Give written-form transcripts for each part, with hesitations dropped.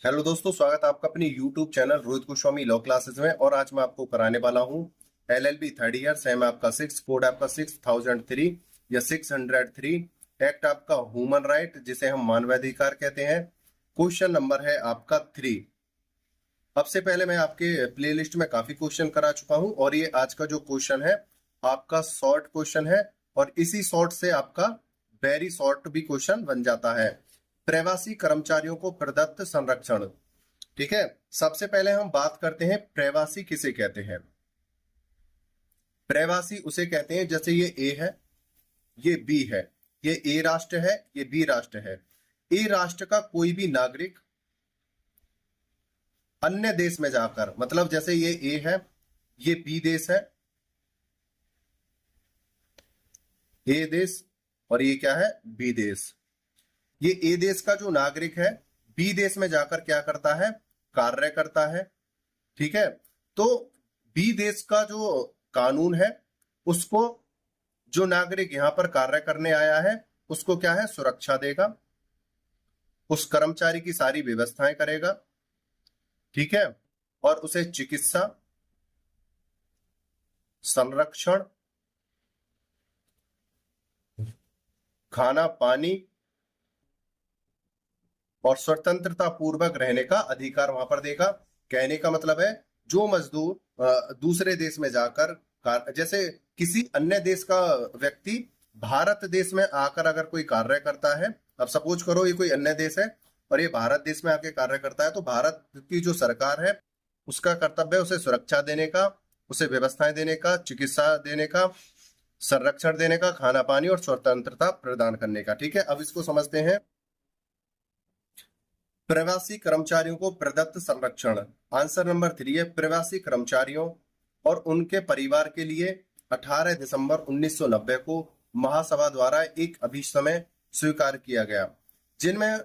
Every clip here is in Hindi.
हेलो दोस्तों, स्वागत है आपका अपनी YouTube channel Rohit Goswami law classes में। और आज मैं आपको कराने वाला हूं LLB थर्ड ईयर। सेम आपका 6, कोड आपका 6003 या 603, एक्ट आपका ह्यूमन राइट जिसे हम मानवाधिकार कहते हैं। क्वेश्चन नंबर है आपका 3। अब से पहले मैं आपके प्लेलिस्ट में काफी क्वेश्चन करा चुका हूं और ये आज का जो क्वेश्चन है आपका शॉर्ट क्वेश्चन है और इसी शॉर्ट से आपका वेरी शॉर्ट भी क्वेश्चन बन जाता है। प्रवासी कर्मचारियों को प्रदत्त संरक्षण। ठीक है, सबसे पहले हम बात करते हैं प्रवासी किसे कहते हैं। प्रवासी उसे कहते हैं जैसे ये ए है, ये बी है, ये ए राष्ट्र है, ये बी राष्ट्र है। ए राष्ट्र का कोई भी नागरिक अन्य देश में जाकर, मतलब जैसे ये ए है, ये बी देश है, ए देश, और ये क्या है, बी देश। ये ए देश का जो नागरिक है बी देश में जाकर क्या करता है, कार्य करता है। ठीक है, तो बी देश का जो कानून है उसको जो नागरिक यहां पर कार्य करने आया है उसको क्या है, सुरक्षा देगा, उस कर्मचारी की सारी व्यवस्थाएं करेगा। ठीक है, और उसे चिकित्सा, संरक्षण, खाना पानी और स्वतंत्रता पूर्वक रहने का अधिकार वहां पर देगा। कहने का मतलब है जो मजदूर दूसरे देश में जाकर जैसे किसी अन्य देश का व्यक्ति भारत देश में आकर अगर कोई कार्य करता है, अब सपोज करो ये कोई अन्य देश है और ये भारत देश में आके कार्य करता है, तो भारत की जो सरकार है उसका कर्तव्य है उसे सुरक्षा देने का, उसे व्यवस्थाएं देने का, चिकित्सा देने का, संरक्षण देने का, खाना पानी और स्वतंत्रता प्रदान करने का। ठीक है, अब इसको समझते हैं। प्रवासी कर्मचारियों को प्रदत्त संरक्षण। आंसर नंबर 3 है प्रवासी कर्मचारियों और उनके परिवार के लिए 18 दिसंबर 1990 को महासभा द्वारा एक अभिसमय स्वीकार किया गया जिनमें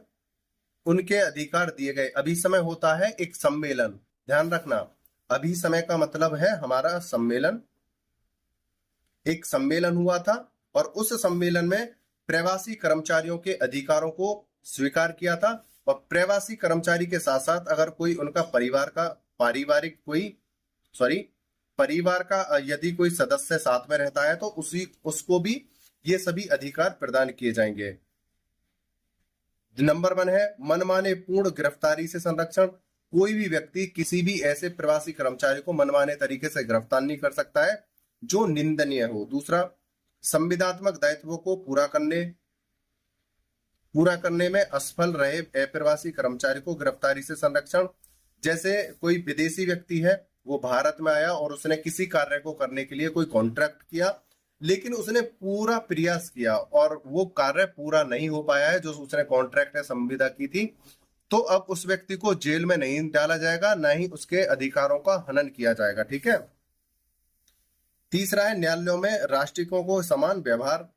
उनके अधिकार दिए गए। अभिसमय होता है एक सम्मेलन, ध्यान रखना, अभिसमय का मतलब है हमारा सम्मेलन। एक सम्मेलन हुआ था और उस सम्मेलन में प्रवासी कर्मचारियों के अधिकारों को स्वीकार किया था। और प्रवासी कर्मचारी के साथ साथ अगर कोई उनका परिवार का पारिवारिक कोई परिवार का यदि कोई सदस्य साथ में रहता है तो उसको भी ये सभी अधिकार प्रदान किए जाएंगे। नंबर 1 है मनमाने पूर्ण गिरफ्तारी से संरक्षण। कोई भी व्यक्ति किसी भी ऐसे प्रवासी कर्मचारी को मनमाने तरीके से गिरफ्तार नहीं कर सकता है जो निंदनीय हो। दूसरा, संविदात्मक दायित्वों को पूरा करने में असफल रहे अप्रवासी कर्मचारी को गिरफ्तारी से संरक्षण। जैसे कोई विदेशी व्यक्ति है, वो भारत में आया और उसने किसी कार्य को करने के लिए कोई कॉन्ट्रैक्ट किया, लेकिन उसने पूरा प्रयास किया और वो कार्य पूरा नहीं हो पाया है जो उसने कॉन्ट्रैक्ट है संविदा की थी, तो अब उस व्यक्ति को जेल में नहीं डाला जाएगा, ना ही उसके अधिकारों का हनन किया जाएगा। ठीक है। तीसरा है न्यायालयों में राष्ट्रिकों को समान व्यवहार।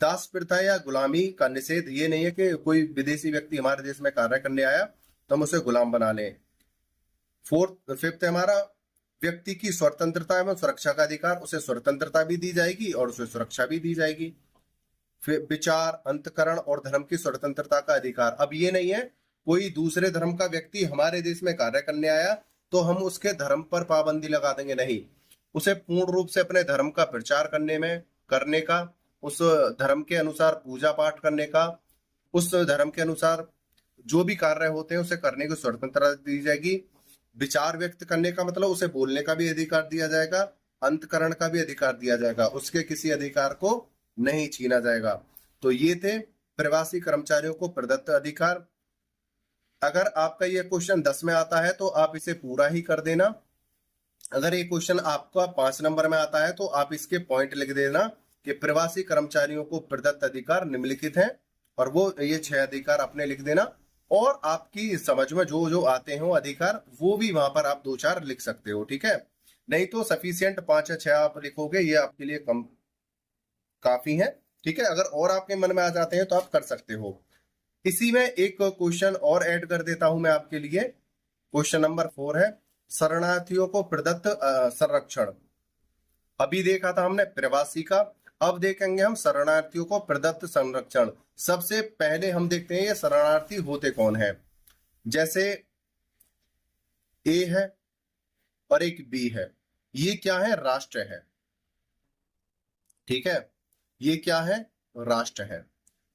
दास प्रथा या गुलामी का निषेध। ये नहीं है कि कोई विदेशी व्यक्ति हमारे देश में कार्य करने आया तो हम उसे गुलाम बना लें। फिफ्थ है हमारा व्यक्ति की स्वतंत्रता एवं सुरक्षा का अधिकार। उसे स्वतंत्रता भी दी जाएगी और उसे सुरक्षा भी दी जाएगी। फिर विचार, अंतकरण और धर्म की स्वतंत्रता का अधिकार। अब ये नहीं है कोई दूसरे धर्म का व्यक्ति हमारे देश में कार्य करने आया तो हम उसके धर्म पर पाबंदी लगा देंगे, नहीं, उसे पूर्ण रूप से अपने धर्म का प्रचार करने का, उस धर्म के अनुसार पूजा पाठ करने का, उस धर्म के अनुसार जो भी कार्य होते हैं उसे करने की स्वतंत्रता दी जाएगी। विचार व्यक्त करने का मतलब उसे बोलने का भी अधिकार दिया जाएगा, अंतकरण का भी अधिकार दिया जाएगा, उसके किसी अधिकार को नहीं छीना जाएगा। तो ये थे प्रवासी कर्मचारियों को प्रदत्त अधिकार। अगर आपका ये क्वेश्चन 10 में आता है तो आप इसे पूरा ही कर देना। अगर ये क्वेश्चन आपका 5 नंबर में आता है तो आप इसके पॉइंट लिख देना कि प्रवासी कर्मचारियों को प्रदत्त अधिकार निम्नलिखित हैं, और वो ये 6 अधिकार आपने लिख देना। और आपकी समझ में जो जो आते हो अधिकार वो भी वहां पर आप 2-4 लिख सकते हो। ठीक है, नहीं तो सफिशियंट 5 या 6 आप लिखोगे, ये आपके लिए कम काफी है। ठीक है, अगर और आपके मन में आ जाते हैं तो आप कर सकते हो। इसी में एक क्वेश्चन और ऐड कर देता हूं मैं आपके लिए। क्वेश्चन नंबर 4 है शरणार्थियों को प्रदत्त संरक्षण। अभी देखा था हमने प्रवासी का, अब देखेंगे हम शरणार्थियों को प्रदत्त संरक्षण। सबसे पहले हम देखते हैं ये शरणार्थी होते कौन है। जैसे ए है और एक बी है, ये क्या है, राष्ट्र है। ठीक है, ये क्या है, राष्ट्र है।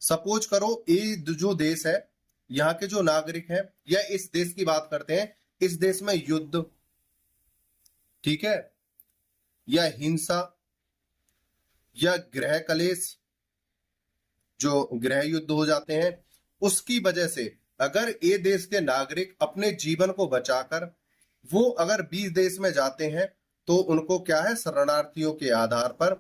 सपोज करो ए जो देश है, यहाँ के जो नागरिक हैं, या इस देश की बात करते हैं, इस देश में युद्ध, ठीक है, या हिंसा, या गृह कलेश, जो गृह युद्ध हो जाते हैं, उसकी वजह से अगर ए देश के नागरिक अपने जीवन को बचाकर वो अगर बी देश में जाते हैं, तो उनको क्या है, शरणार्थियों के आधार पर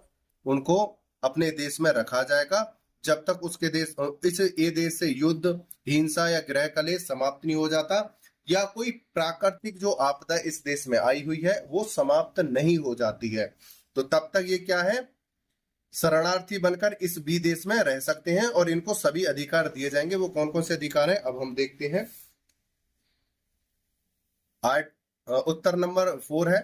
उनको अपने देश में रखा जाएगा, जब तक उसके देश, इस ए देश से युद्ध, हिंसा या गृह कलेश समाप्त नहीं हो जाता, या कोई प्राकृतिक जो आपदा इस देश में आई हुई है वो समाप्त नहीं हो जाती है, तो तब तक ये क्या है, शरणार्थी बनकर इस बी देश में रह सकते हैं और इनको सभी अधिकार दिए जाएंगे। वो कौन कौन से अधिकार हैं अब हम देखते हैं। उत्तर नंबर 4 है,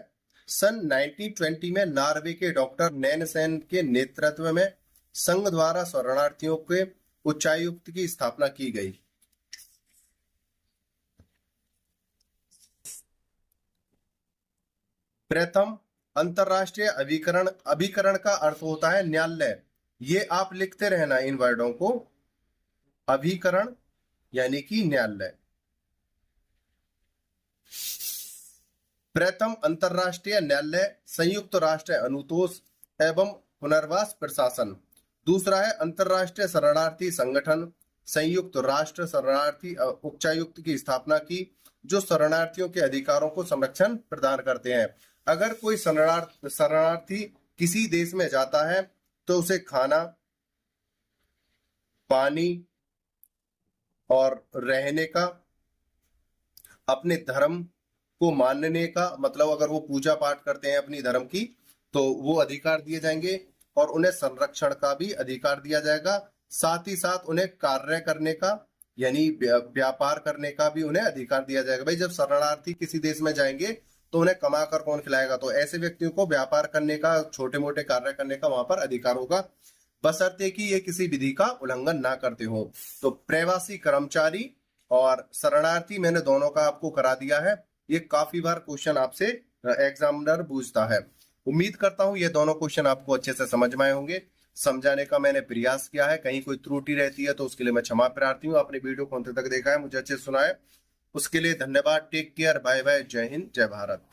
सन 1920 में नॉर्वे के डॉक्टर नैनसेन के नेतृत्व में संघ द्वारा शरणार्थियों के उच्चायुक्त की स्थापना की गई। प्रथम अंतरराष्ट्रीय अभिकरण, अभिकरण का अर्थ होता है न्यायालय, ये आप लिखते रहना इन वर्डों को, अभिकरण यानी कि न्यायालय। प्रथम अंतरराष्ट्रीय न्यायालय संयुक्त राष्ट्र अनुतोष एवं पुनर्वास प्रशासन। दूसरा है अंतरराष्ट्रीय शरणार्थी संगठन, संयुक्त राष्ट्र शरणार्थी उच्चायुक्त की स्थापना की, जो शरणार्थियों के अधिकारों को संरक्षण प्रदान करते हैं। अगर कोई शरणार्थी किसी देश में जाता है तो उसे खाना, पानी और रहने का, अपने धर्म को मानने का, मतलब अगर वो पूजा पाठ करते हैं अपनी धर्म की, तो वो अधिकार दिए जाएंगे, और उन्हें संरक्षण का भी अधिकार दिया जाएगा। साथ ही साथ उन्हें कार्य करने का यानी व्यापार करने का भी उन्हें अधिकार दिया जाएगा। भाई जब शरणार्थी किसी देश में जाएंगे तो उन्हें कमा कर कौन खिलाएगा, तो ऐसे व्यक्तियों को व्यापार करने का, छोटे मोटे कार्य करने का वहां पर अधिकार होगा, बशर्ते कि ये किसी विधि का उल्लंघन ना करते हो। तो प्रवासी कर्मचारी और शरणार्थी मैंने दोनों का आपको करा दिया है। ये काफी बार क्वेश्चन आपसे एग्जामिनर पूछता है। उम्मीद करता हूं ये दोनों क्वेश्चन आपको अच्छे से समझ में आए होंगे। समझाने का मैंने प्रयास किया है, कहीं कोई त्रुटि रहती है तो उसके लिए मैं क्षमा प्रार्थी हूँ। आपने वीडियो को अंत तक देखा है, मुझे अच्छे से सुना है, उसके लिए धन्यवाद। टेक केयर, बाय बाय, जय हिंद, जय भारत।